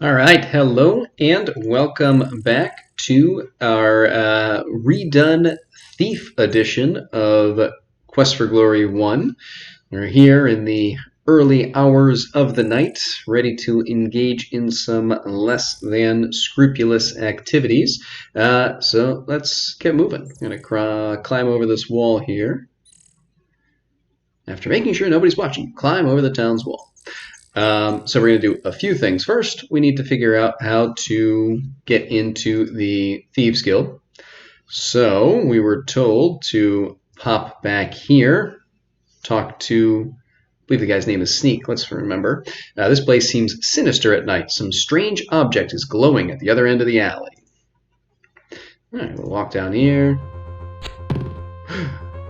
All right, hello and welcome back to our redone Thief edition of Quest for Glory 1. We're here in the early hours of the night, ready to engage in some less than scrupulous activities. So let's get moving. I'm going to climb over this wall here. After making sure nobody's watching, climb over the town's wall. So we're going to do a few things. First, we need to figure out how to get into the Thieves Guild. So we were told to pop back here, talk to, I believe the guy's name is Sneak, let's remember. This place seems sinister at night. Some strange object is glowing at the other end of the alley. All right, we'll walk down here.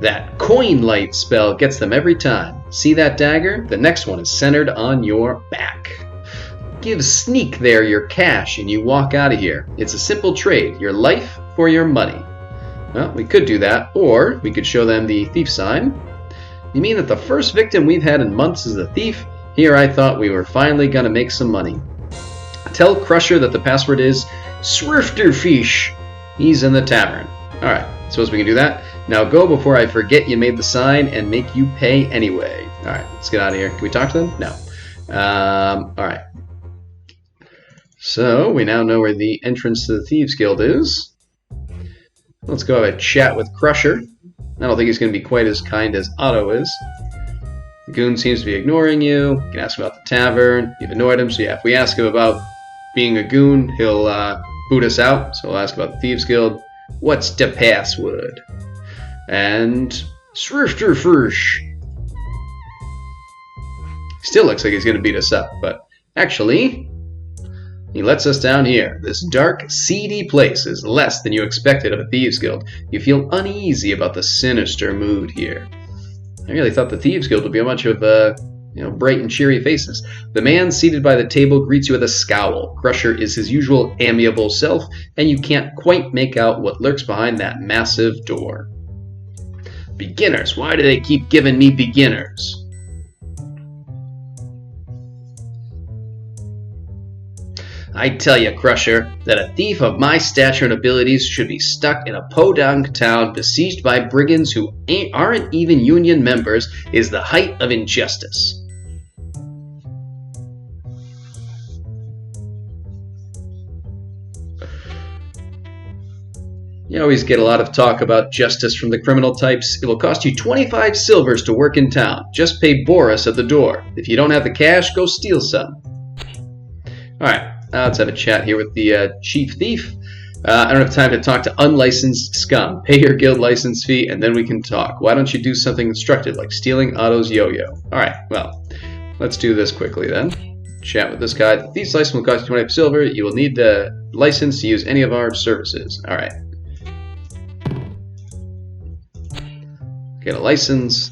That coin light spell gets them every time. See that dagger? The next one is centered on your back. Give Sneak there your cash and you walk out of here. It's a simple trade, your life for your money. Well, we could do that, or we could show them the thief sign. You mean that the first victim we've had in months is a thief? Here I thought we were finally gonna make some money. Tell Crusher that the password is Swifterfish. He's in the tavern. Alright, suppose we can do that. Now go before I forget you made the sign and make you pay anyway. Alright, let's get out of here. Can we talk to them? No. Alright. So, we now know where the entrance to the Thieves Guild is. Let's go have a chat with Crusher. I don't think he's going to be quite as kind as Otto is. The goon seems to be ignoring you. You can ask him about the tavern. You've annoyed him, so yeah, if we ask him about being a goon, he'll boot us out. So we'll ask about the Thieves Guild. What's the password? And Swifterfish. Still looks like he's going to beat us up, but actually, he lets us down here. This dark, seedy place is less than you expected of a Thieves Guild. You feel uneasy about the sinister mood here. I really thought the Thieves Guild would be a bunch of, bright and cheery faces. The man seated by the table greets you with a scowl. Crusher is his usual amiable self, and you can't quite make out what lurks behind that massive door. Beginners. Why do they keep giving me beginners? I tell you, Crusher, that a thief of my stature and abilities should be stuck in a podunk town besieged by brigands who aren't even union members is the height of injustice. You always get a lot of talk about justice from the criminal types. It will cost you 25 silvers to work in town. Just pay Boris at the door. If you don't have the cash, go steal some. Alright, let's have a chat here with the chief thief. I don't have time to talk to unlicensed scum. Pay your guild license fee and then we can talk. Why don't you do something instructive like stealing Otto's yo-yo? Alright, well, let's do this quickly then. Chat with this guy. The thief's license will cost you 25 silver. You will need a license to use any of our services. Alright. Get a license.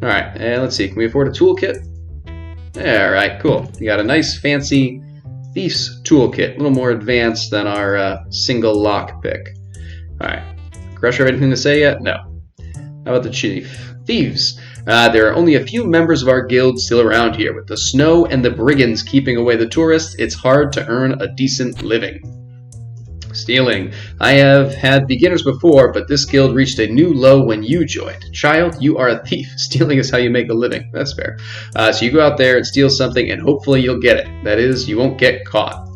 Alright, and let's see. Can we afford a toolkit? Alright, cool. We got a nice fancy Thief's toolkit. A little more advanced than our single lockpick. Alright. Crusher, anything to say yet? No. How about the chief? Thieves. There are only a few members of our guild still around here. With the snow and the brigands keeping away the tourists, it's hard to earn a decent living. Stealing. I have had beginners before, but this guild reached a new low when you joined. Child, you are a thief. Stealing is how you make a living. That's fair. So you go out there and steal something, and hopefully you'll get it. That is, you won't get caught.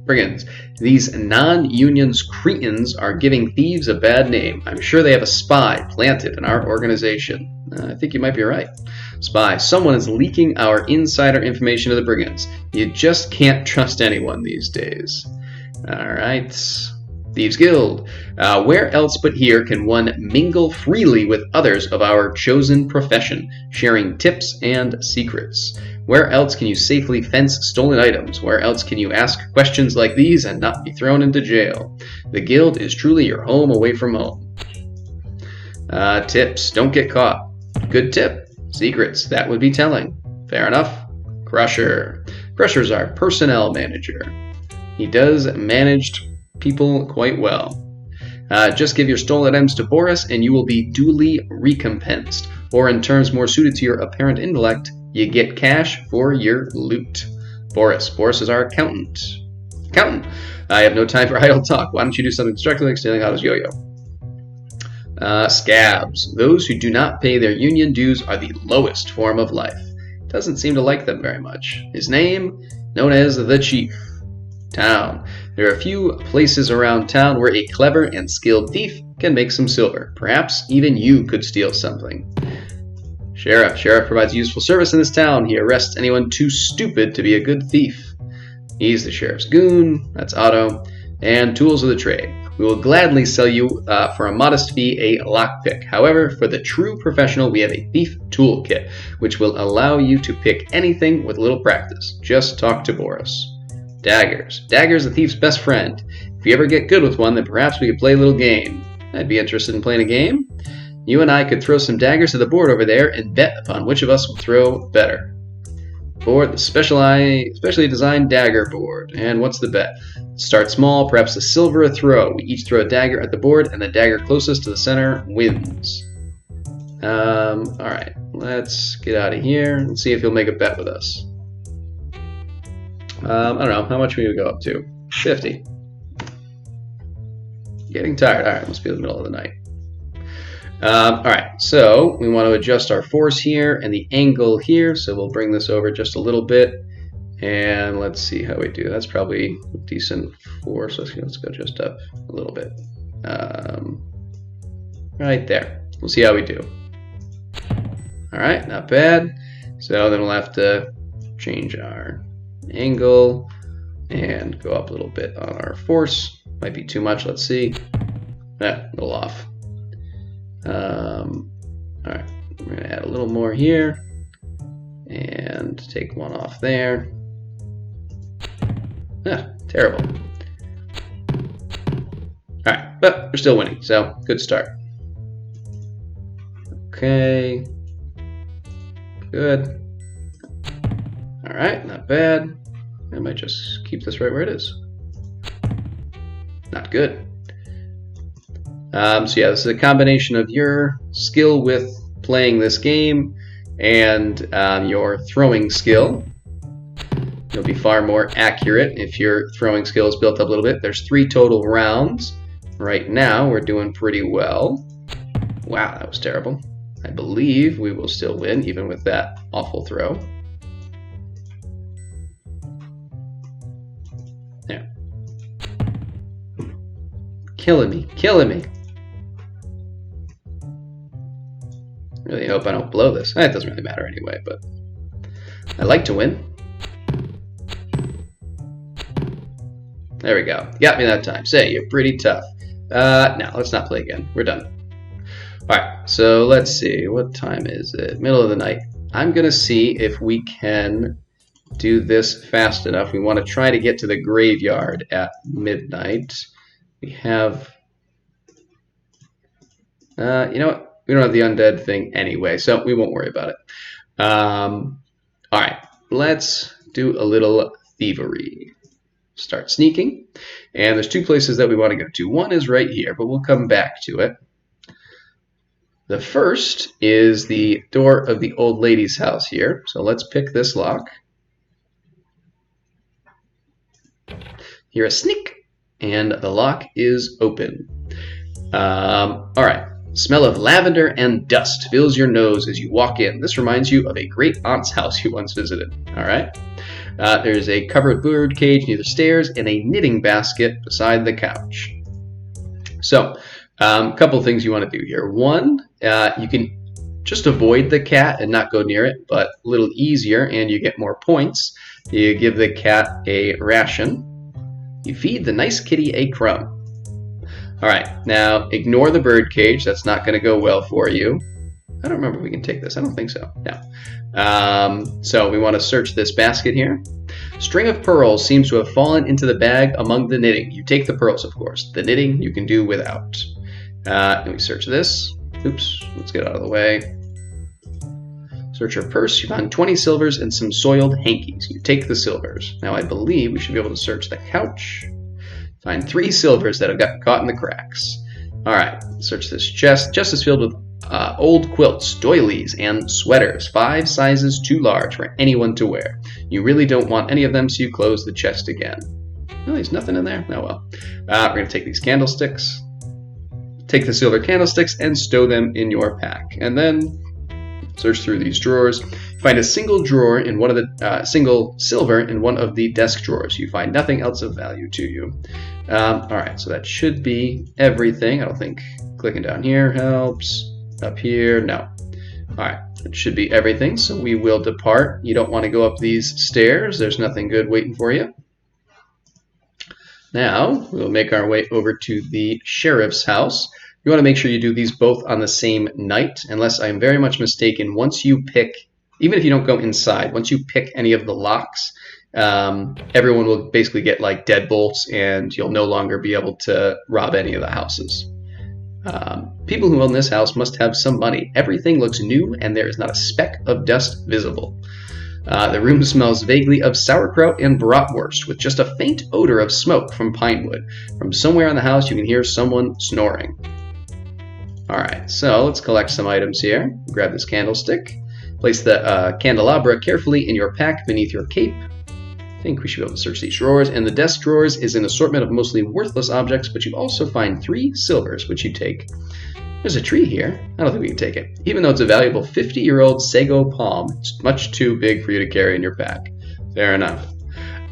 Brigands. These non-unions cretins are giving thieves a bad name. I'm sure they have a spy planted in our organization. I think you might be right. Spy. Someone is leaking our insider information to the brigands. You just can't trust anyone these days. Alright. Thieves Guild. Where else but here can one mingle freely with others of our chosen profession, sharing tips and secrets? Where else can you safely fence stolen items? Where else can you ask questions like these and not be thrown into jail? The guild is truly your home away from home. Tips. Don't get caught. Good tip. Secrets. That would be telling. Fair enough. Crusher. Crusher's our personnel manager. He does manage people quite well. Just give your stolen items to Boris and you will be duly recompensed. Or in terms more suited to your apparent intellect, You get cash for your loot. Boris. Boris is our accountant. Accountant. I have no time for idle talk. Why don't you do something constructive like stealing Otto's yo-yo? Scabs. Those who do not pay their union dues are the lowest form of life. Doesn't seem to like them very much. His name? Known as the Chief. Town. There are a few places around town where a clever and skilled thief can make some silver. Perhaps even you could steal something. Sheriff. Sheriff provides useful service in this town. He arrests anyone too stupid to be a good thief. He's the sheriff's goon. That's Otto. And tools of the trade. We will gladly sell you for a modest fee a lockpick. However, for the true professional, we have a thief toolkit, which will allow you to pick anything with a little practice. Just talk to Boris. Daggers. Daggers, the thief's best friend. If you ever get good with one, then perhaps we could play a little game. I'd be interested in playing a game. You and I could throw some daggers to the board over there and bet upon which of us will throw better. Board, the specially designed dagger board. And what's the bet? Start small, perhaps a silver a throw. We each throw a dagger at the board, and the dagger closest to the center wins. Alright, let's get out of here and see if he'll make a bet with us. I don't know, how much we would go up to? 50. Getting tired. Alright, must be the middle of the night. Alright, so we want to adjust our force here and the angle here, so we'll bring this over just a little bit. And let's see how we do. That's probably a decent force. Let's go just up a little bit. Right there. We'll see how we do. Alright, not bad. So then we'll have to change our angle and go up a little bit on our force. Might be too much, let's see. A little off. Alright, we're going to add a little more here and take one off there. Terrible. Alright, but we're still winning, so good start. Okay. Good. Alright, not bad. I might just keep this right where it is. Not good. So yeah, this is a combination of your skill with playing this game and your throwing skill. You'll be far more accurate if your throwing skill is built up a little bit. There's 3 total rounds. Right now, we're doing pretty well. Wow, that was terrible. I believe we will still win, even with that awful throw. There. Killing me, killing me. Really hope I don't blow this. It doesn't really matter anyway, but I like to win. There we go. Got me that time. Say, you're pretty tough. No, let's not play again. We're done. Alright, so let's see. What time is it? Middle of the night. I'm going to see if we can do this fast enough. We want to try to get to the graveyard at midnight. We have... you know what? We don't have the undead thing anyway, so we won't worry about it. Alright, let's do a little thievery. Start sneaking. And there's 2 places that we want to go to. One is right here, but we'll come back to it. The first is the door of the old lady's house here. So let's pick this lock. Hear a sneak, and the lock is open. Alright. Smell of lavender and dust fills your nose as you walk in. This reminds you of a great aunt's house you once visited. Alright. There's a covered bird cage near the stairs and a knitting basket beside the couch. So, a couple of things you want to do here. One, you can just avoid the cat and not go near it, but a little easier and you get more points. You give the cat a ration. You feed the nice kitty a crumb. Alright, now ignore the bird cage. That's not going to go well for you. I don't remember if we can take this. I don't think so. No. So we want to search this basket here. String of pearls seems to have fallen into the bag among the knitting. You take the pearls, of course. The knitting you can do without. And we search this. Oops, let's get out of the way. Search your purse. You find 20 silvers and some soiled hankies. You take the silvers. Now I believe we should be able to search the couch. Find 3 silvers that have gotten caught in the cracks. Alright, search this chest. Chest is filled with Old quilts, doilies, and sweaters, 5 sizes too large for anyone to wear. You really don't want any of them, so you close the chest again. Oh, there's nothing in there? Oh well. We're going to take these candlesticks, take the silver candlesticks, and stow them in your pack. And then search through these drawers. Find a single drawer in one of the single silver in one of the desk drawers. You find nothing else of value to you. All right, so that should be everything. I don't think clicking down here helps. Up here, no. All right, it should be everything. So we will depart. You don't want to go up these stairs. There's nothing good waiting for you. Now we'll make our way over to the sheriff's house. You want to make sure you do these both on the same night, unless I'm very much mistaken. Once you pick, even if you don't go inside, once you pick any of the locks, everyone will basically get like deadbolts, and you'll no longer be able to rob any of the houses. People who own this house must have some money. Everything looks new, and there is not a speck of dust visible. The room smells vaguely of sauerkraut and bratwurst, with just a faint odor of smoke from pine wood. From somewhere in the house, you can hear someone snoring. Alright, so let's collect some items here. Grab this candlestick. Place the candelabra carefully in your pack beneath your cape. I think we should be able to search these drawers. And the desk drawers is an assortment of mostly worthless objects, but you also find 3 silvers, which you take. There's a tree here. I don't think we can take it. Even though it's a valuable 50-year-old sago palm, it's much too big for you to carry in your pack. Fair enough.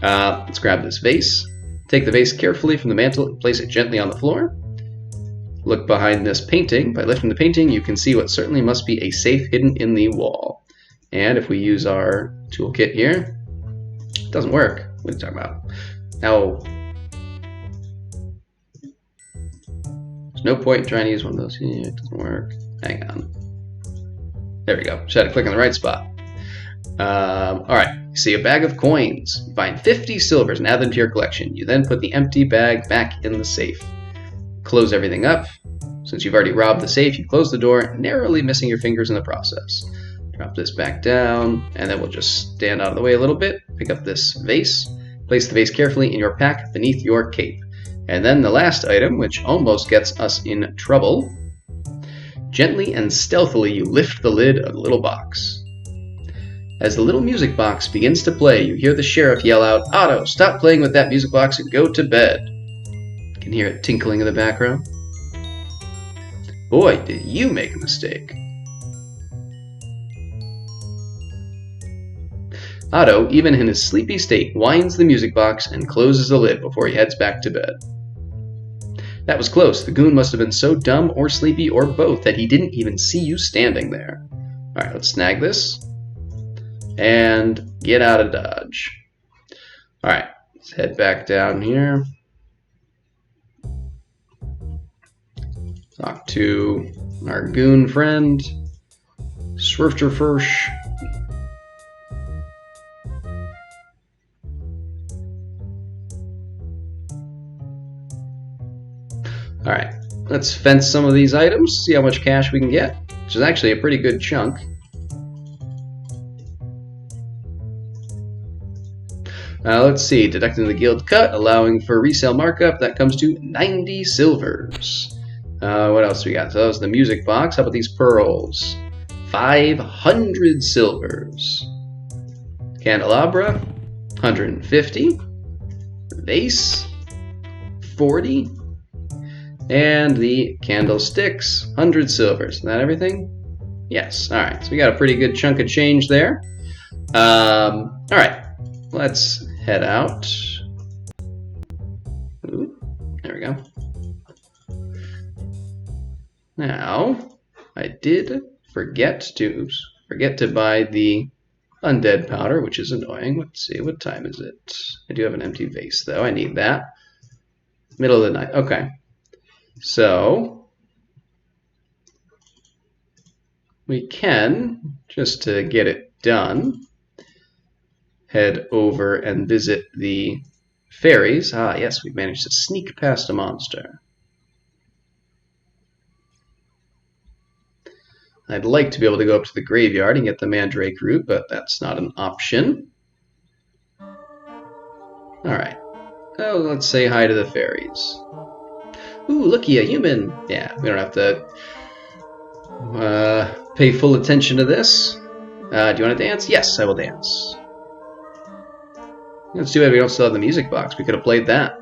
Let's grab this vase. Take the vase carefully from the mantle and place it gently on the floor. Look behind this painting. By lifting the painting, you can see what certainly must be a safe hidden in the wall. And if we use our toolkit here, it doesn't work. What are you talking about? No. There's no point in trying to use one of those. Yeah, it doesn't work. Hang on. There we go. Just had to click on the right spot. Alright. You see a bag of coins. You find 50 silvers and add them to your collection. You then put the empty bag back in the safe. Close everything up. Since you've already robbed the safe, you close the door, narrowly missing your fingers in the process. Drop this back down, and then we'll just stand out of the way a little bit. Pick up this vase. Place the vase carefully in your pack beneath your cape. And then the last item, which almost gets us in trouble. Gently and stealthily, you lift the lid of the little box. As the little music box begins to play, you hear the sheriff yell out, "Otto, stop playing with that music box and go to bed." You can hear it tinkling in the background. Boy, did you make a mistake. Otto, even in his sleepy state, winds the music box and closes the lid before he heads back to bed. That was close. The goon must have been so dumb or sleepy or both that he didn't even see you standing there. Alright, let's snag this. And get out of Dodge. Alright, let's head back down here. Talk to our goon friend, Swifterfirsch. Alright, let's fence some of these items, see how much cash we can get, which is actually a pretty good chunk. Let's see, deducting the guild cut, allowing for resale markup, that comes to 90 silvers. What else we got? So that was the music box. How about these pearls? 500 silvers. Candelabra, 150. Vase, 40. And the candlesticks, 100 silvers. Is that everything? Yes. All right. So we got a pretty good chunk of change there. All right. Let's head out. Ooh, there we go. Now, I did forget to buy the undead powder, which is annoying. Let's see, what time is it? I do have an empty vase, though. I need that. Middle of the night. Okay. So, we can, just to get it done, head over and visit the fairies. Ah, yes, we've managed to sneak past a monster. I'd like to be able to go up to the graveyard and get the mandrake root, but that's not an option. Alright. Oh, let's say hi to the fairies. Ooh, looky, a human! Yeah, we don't have to Pay full attention to this. Do you want to dance? Yes, I will dance. It's too bad we don't still have the music box. We could have played that.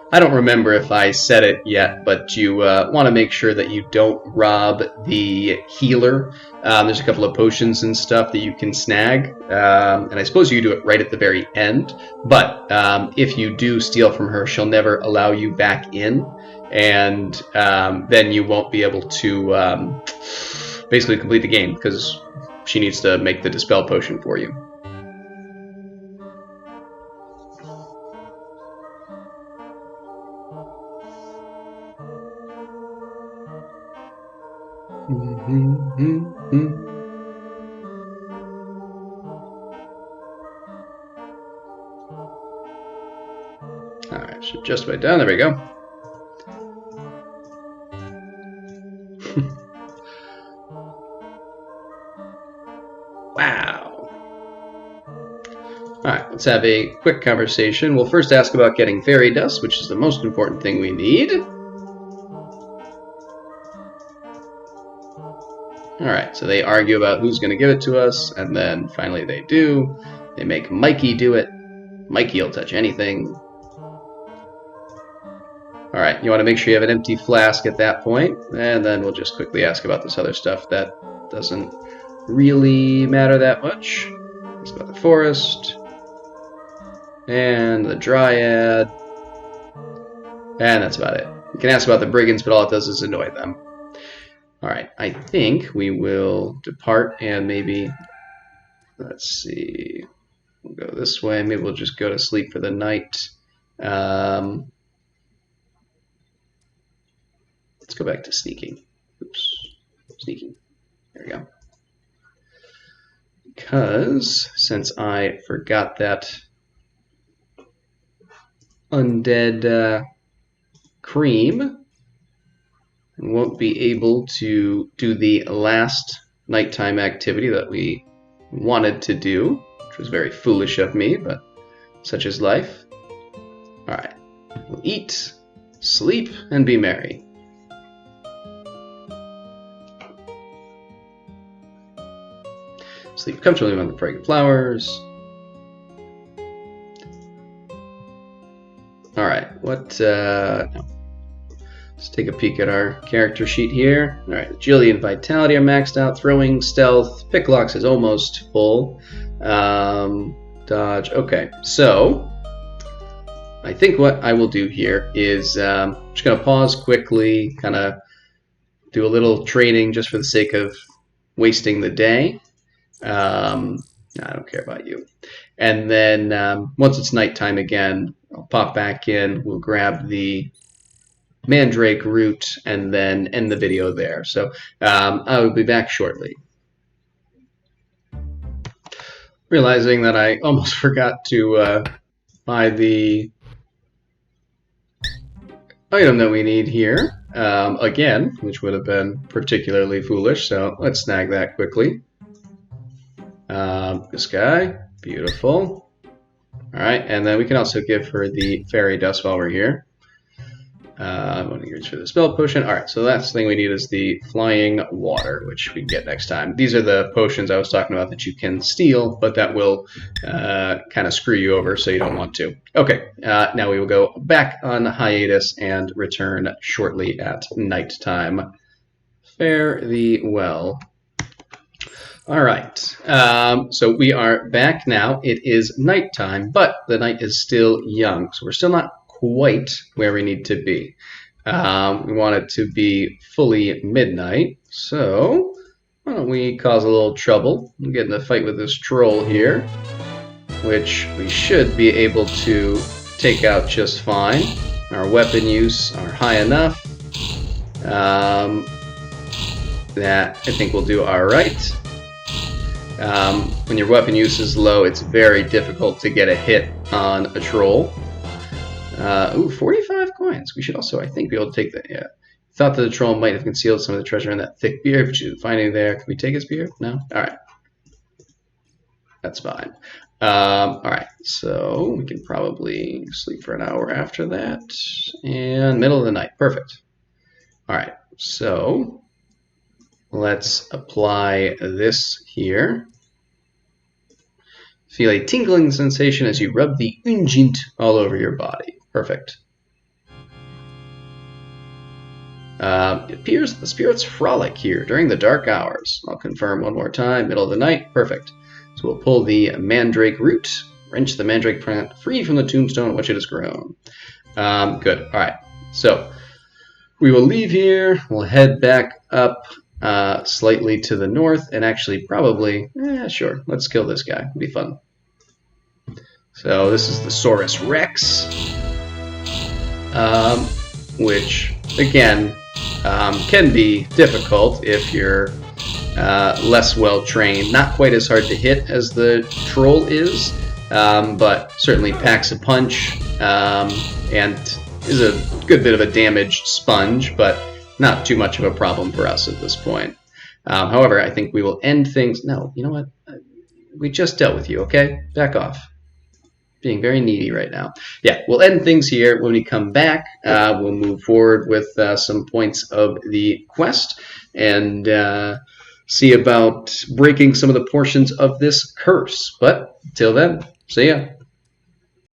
I don't remember if I said it yet, but you want to make sure that you don't rob the healer. There's a couple of potions and stuff that you can snag, and I suppose you do it right at the very end. But if you do steal from her, she'll never allow you back in, and then you won't be able to basically complete the game because she needs to make the dispel potion for you. Alright, should just about done. There we go. Wow. Alright, let's have a quick conversation. We'll first ask about getting fairy dust, which is the most important thing we need. Alright, so they argue about who's going to give it to us, and then finally they do. They make Mikey do it. Mikey will touch anything. Alright, you want to make sure you have an empty flask at that point, and then we'll just quickly ask about this other stuff that doesn't really matter that much. It's about the forest, and the dryad, and that's about it. You can ask about the brigands, but all it does is annoy them. Alright, I think we will depart and maybe, let's see, we'll go this way. Maybe we'll just go to sleep for the night. Let's go back to sneaking. Oops, sneaking. There we go. Because since I forgot that undead cream, and won't be able to do the last nighttime activity that we wanted to do, which was very foolish of me, but such is life. Alright, we'll eat, sleep, and be merry. Sleep comfortably among the fragrant flowers. Alright, what, no. Let's take a peek at our character sheet here. Alright, agility and vitality are maxed out. Throwing, stealth, picklocks is almost full. Dodge, okay. So, I think what I will do here is just going to pause quickly, kind of do a little training just for the sake of wasting the day. I don't care about you. And then once it's nighttime again, I'll pop back in. We'll grab the mandrake root and then end the video there. So I will be back shortly. Realizing that I almost forgot to buy the item that we need here again, which would have been particularly foolish. So let's snag that quickly. This guy, beautiful. All right, and then we can also give her the fairy dust while we're here. I'm going to use for the spell potion. All right, so the last thing we need is the flying water, which we can get next time. These are the potions I was talking about that you can steal, but that will kind of screw you over, so you don't want to. Okay, now we will go back on hiatus and return shortly at nighttime. Fare thee well. All right, so we are back now. It is nighttime, but the night is still young, so we're still not quite where we need to be. We want it to be fully midnight, so why don't we cause a little trouble and get in a fight with this troll here, which we should be able to take out just fine. Our weapon use are high enough. That I think will do all right. When your weapon use is low, it's very difficult to get a hit on a troll. Ooh, 45 coins. We should also, I think, be able to take that. Yeah. Thought that the troll might have concealed some of the treasure in that thick beard, but you didn't find any there. Can we take his beard? No? Alright. That's fine. Alright, so we can probably sleep for an hour after that. And middle of the night. Perfect. Alright. So let's apply this here. Feel a tingling sensation as you rub the unguent all over your body. Perfect. It appears the spirits frolic here during the dark hours. I'll confirm one more time. Middle of the night. Perfect. So we'll pull the mandrake root, wrench the mandrake plant free from the tombstone in which it has grown. Good. All right. So we will leave here. We'll head back up slightly to the north, and actually probably, sure, let's kill this guy. It'll be fun. So this is the Saurus Rex, which, again, can be difficult if you're less well trained. Not quite as hard to hit as the troll is, but certainly packs a punch and is a good bit of a damaged sponge, but not too much of a problem for us at this point. However, I think we will end things. No, you know what? We just dealt with you, okay? Back off. Being very needy right now. Yeah, we'll end things here. When we come back, we'll move forward with some points of the quest and see about breaking some of the portions of this curse. But till then, see ya.